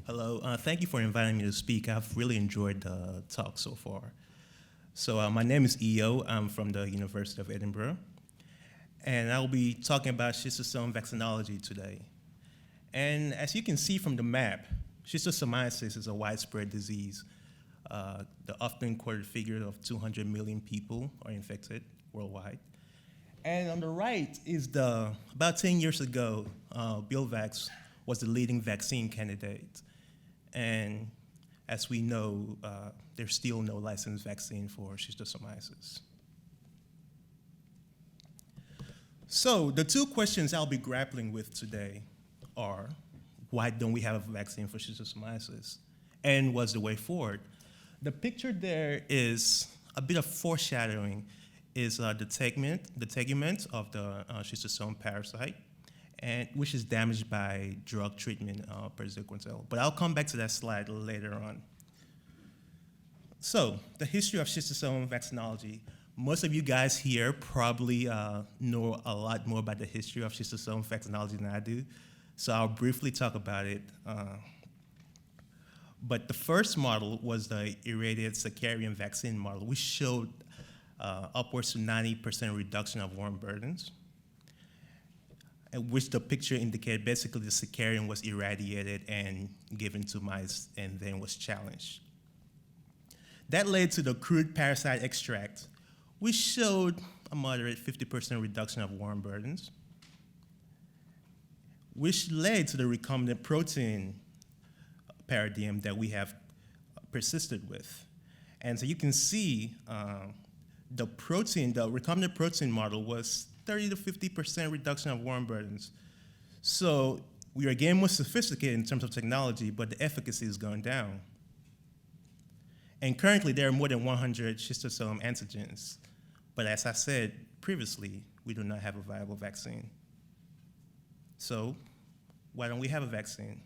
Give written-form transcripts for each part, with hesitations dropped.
Hello, thank you for inviting me to speak. I've really enjoyed the talk so far. My name is Eyoh. I'm from the University of Edinburgh, and I'll be talking about schistosome vaccinology today. And as you can see from the map, schistosomiasis is a widespread disease. The often quoted figure of 200 million people are infected worldwide. And on the right is about 10 years ago, Biovax was the leading vaccine candidate. And as we know, there's still no licensed vaccine for schistosomiasis. So the two questions I'll be grappling with today are, why don't we have a vaccine for schistosomiasis? And what's the way forward? The picture there is a bit of foreshadowing, is the tegument of the schistosome parasite, and which is damaged by drug treatment per sequentel. But I'll come back to that slide later on. So, the history of schistosome vaccinology. Most of you guys here probably know a lot more about the history of schistosome vaccinology than I do, so I'll briefly talk about it. But the first model was the irradiated Saccharian vaccine model, which showed upwards to 90% reduction of worm burdens, which the picture indicated basically the Saccharian was irradiated and given to mice and then was challenged. That led to the crude parasite extract, which showed a moderate 50% reduction of worm burdens, which led to the recombinant protein paradigm that we have persisted with. And so you can see the recombinant protein model was 30 to 50% reduction of worm burdens. So we are getting more sophisticated in terms of technology, but the efficacy is going down. And currently there are more than 100 schistosome antigens. But as I said previously, we do not have a viable vaccine. So why don't we have a vaccine?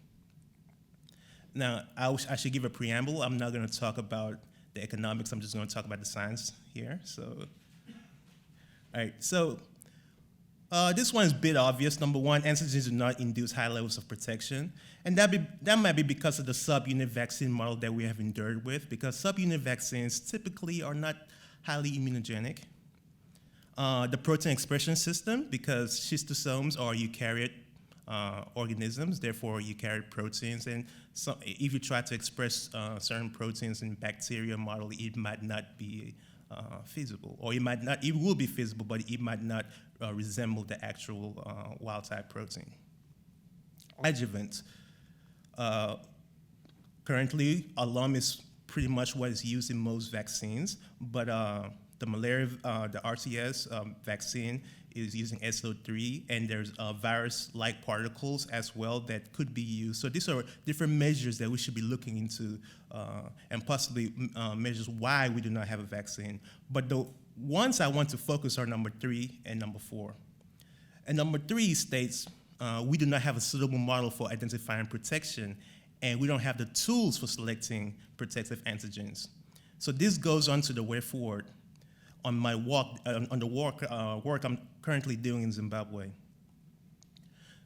Now, I should give a preamble. I'm not going to talk about the economics. I'm just going to talk about the science here. All right. This one is a bit obvious. Number one, antigens do not induce high levels of protection. And that might be because of the subunit vaccine model that we have endured with, because subunit vaccines typically are not highly immunogenic. The protein expression system, because schistosomes are eukaryote organisms, therefore eukaryote proteins, and so if you try to express certain proteins in bacteria model, it might not be feasible, or it will be feasible, but it might not resemble the actual wild type protein. Adjuvant. Currently, alum is pretty much what is used in most vaccines, but the malaria, the RTS vaccine is using SO3, and there's virus-like particles as well that could be used. So these are different measures that we should be looking into and possibly measures why we do not have a vaccine. But the ones I want to focus are number 3 and number 4. And number 3 states we do not have a suitable model for identifying protection, and we don't have the tools for selecting protective antigens. So this goes on to the way forward on my on the work I'm currently doing in Zimbabwe.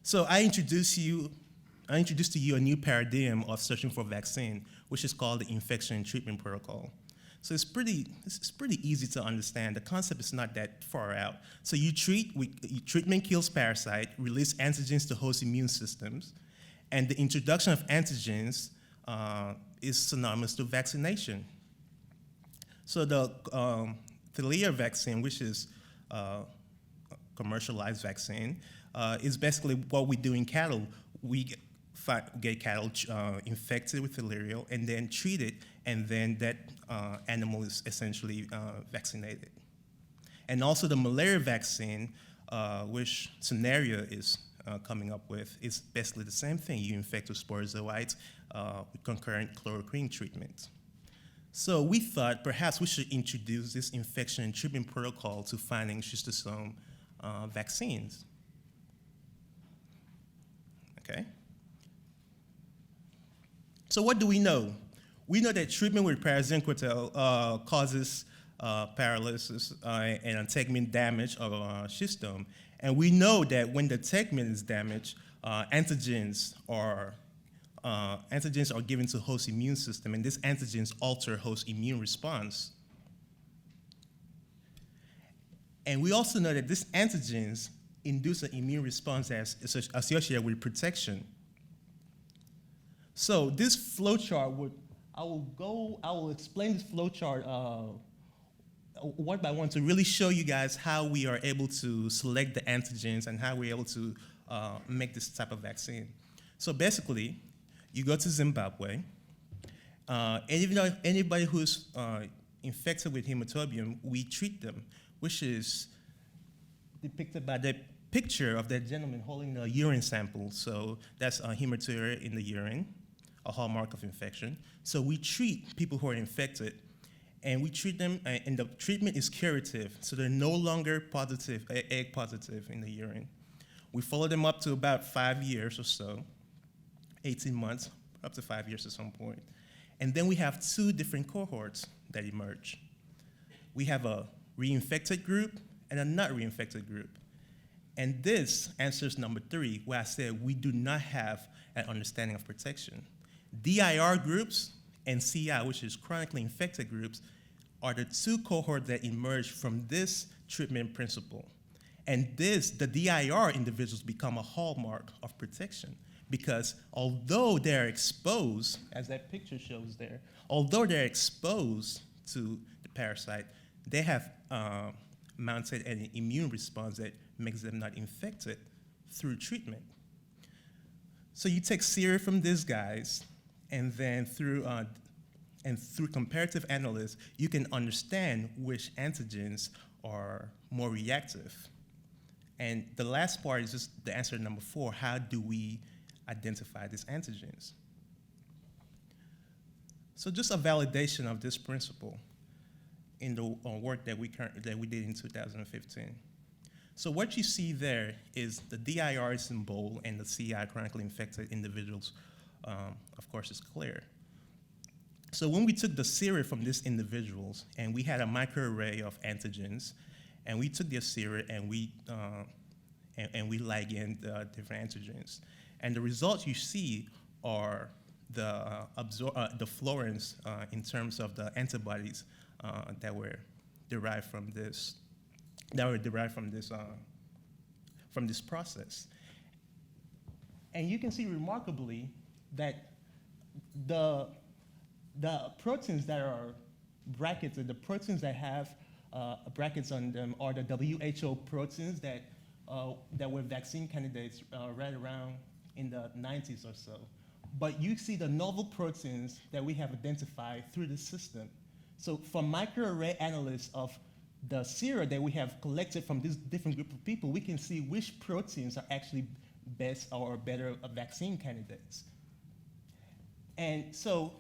So I introduced to you a new paradigm of searching for vaccine, which is called the infection and treatment protocol. So it's pretty easy to understand. The concept is not that far out. So treatment kills parasite, release antigens to host immune systems, and the introduction of antigens is synonymous to vaccination. So the Thalidomide vaccine, which is a commercialized vaccine, is basically what we do in cattle. We get cattle infected with Thalidomide and then treat it, and then that animal is essentially vaccinated. And also the malaria vaccine, which Scenario is coming up with, is basically the same thing. You infect with sporozoites with concurrent chloroquine treatment. So we thought perhaps we should introduce this infection and treatment protocol to finding schistosome vaccines. Okay. So what do we know? We know that treatment with parazinquatel causes paralysis and integument damage of schistosome. And we know that when the integument is damaged, antigens are antigens are given to host immune system, and these antigens alter host immune response. And we also know that these antigens induce an immune response that's associated with protection. So this flowchart I will explain this flowchart one by one to really show you guys how we are able to select the antigens and how we're able to make this type of vaccine. So basically, you go to Zimbabwe, anybody who's infected with hematobium, we treat them, which is depicted by the picture of that gentleman holding a urine sample. So that's hematuria in the urine, a hallmark of infection. So we treat people who are infected, and we treat them, and the treatment is curative, so they're no longer positive, egg positive in the urine. We follow them up to about 5 years or so, 18 months, up to 5 years at some point. And then we have two different cohorts that emerge. We have a reinfected group and a not reinfected group. And this answers number 3, where I said we do not have an understanding of protection. DIR groups and CI, which is chronically infected groups, are the two cohorts that emerge from this treatment principle. And the DIR individuals become a hallmark of protection, because although they're exposed, as that picture shows there, although they're exposed to the parasite, they have mounted an immune response that makes them not infected through treatment. So you take sera from these guys, and then through comparative analysis, you can understand which antigens are more reactive. And the last part is just the answer to number 4, how do we identify these antigens? So just a validation of this principle in the work that we did in 2015. So what you see there is the DIR symbol and the CI, chronically infected individuals, of course, is clear. So when we took the sera from these individuals, and we had a microarray of antigens, and we took their sera and we ligand different antigens, and the results you see are the fluorescence in terms of the antibodies that were derived from this. From this process. And you can see remarkably that the proteins that are bracketed, the proteins that have brackets on them, are the WHO proteins that were vaccine candidates right around in the 90s or so. But you see the novel proteins that we have identified through the system. So for microarray analysis of the sera that we have collected from this different group of people, we can see which proteins are actually best or better vaccine candidates. And so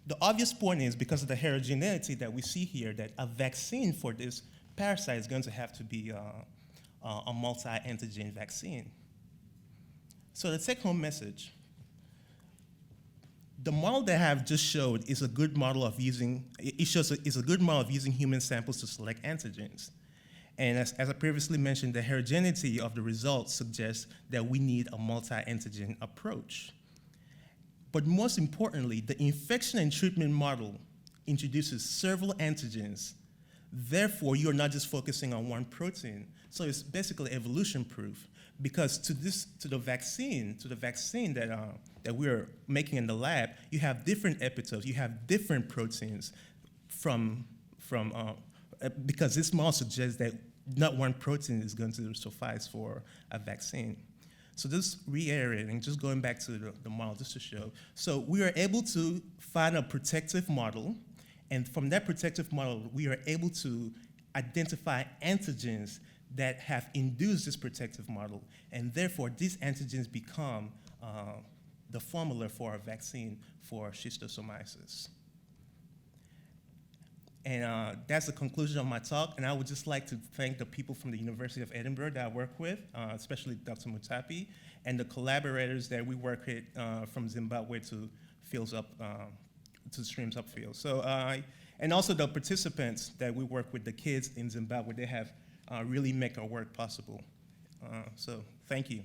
the obvious point is, because of the heterogeneity that we see here, that a vaccine for this parasite is going to have to be a multi-antigen vaccine. So the take-home message: the model that I have just showed is a good model of using, is a good model of using human samples to select antigens. And as I previously mentioned, the heterogeneity of the results suggests that we need a multi-antigen approach. But most importantly, the infection and treatment model introduces several antigens. Therefore, you're not just focusing on one protein. So it's basically evolution proof, because to the vaccine that we're making in the lab, you have different epitopes, you have different proteins because this model suggests that not one protein is going to suffice for a vaccine. So just reiterating, just going back to the model just to show. So we are able to find a protective model, and from that protective model, we are able to identify antigens that have induced this protective model, and therefore these antigens become the formula for a vaccine for schistosomiasis. And that's the conclusion of my talk, and I would just like to thank the people from the University of Edinburgh that I work with, especially Dr. Mutapi, and the collaborators that we work with from Zimbabwe to Fields Up, to Streams Upfield. So, and also the participants that we work with, the kids in Zimbabwe, they have really make our work possible. So thank you.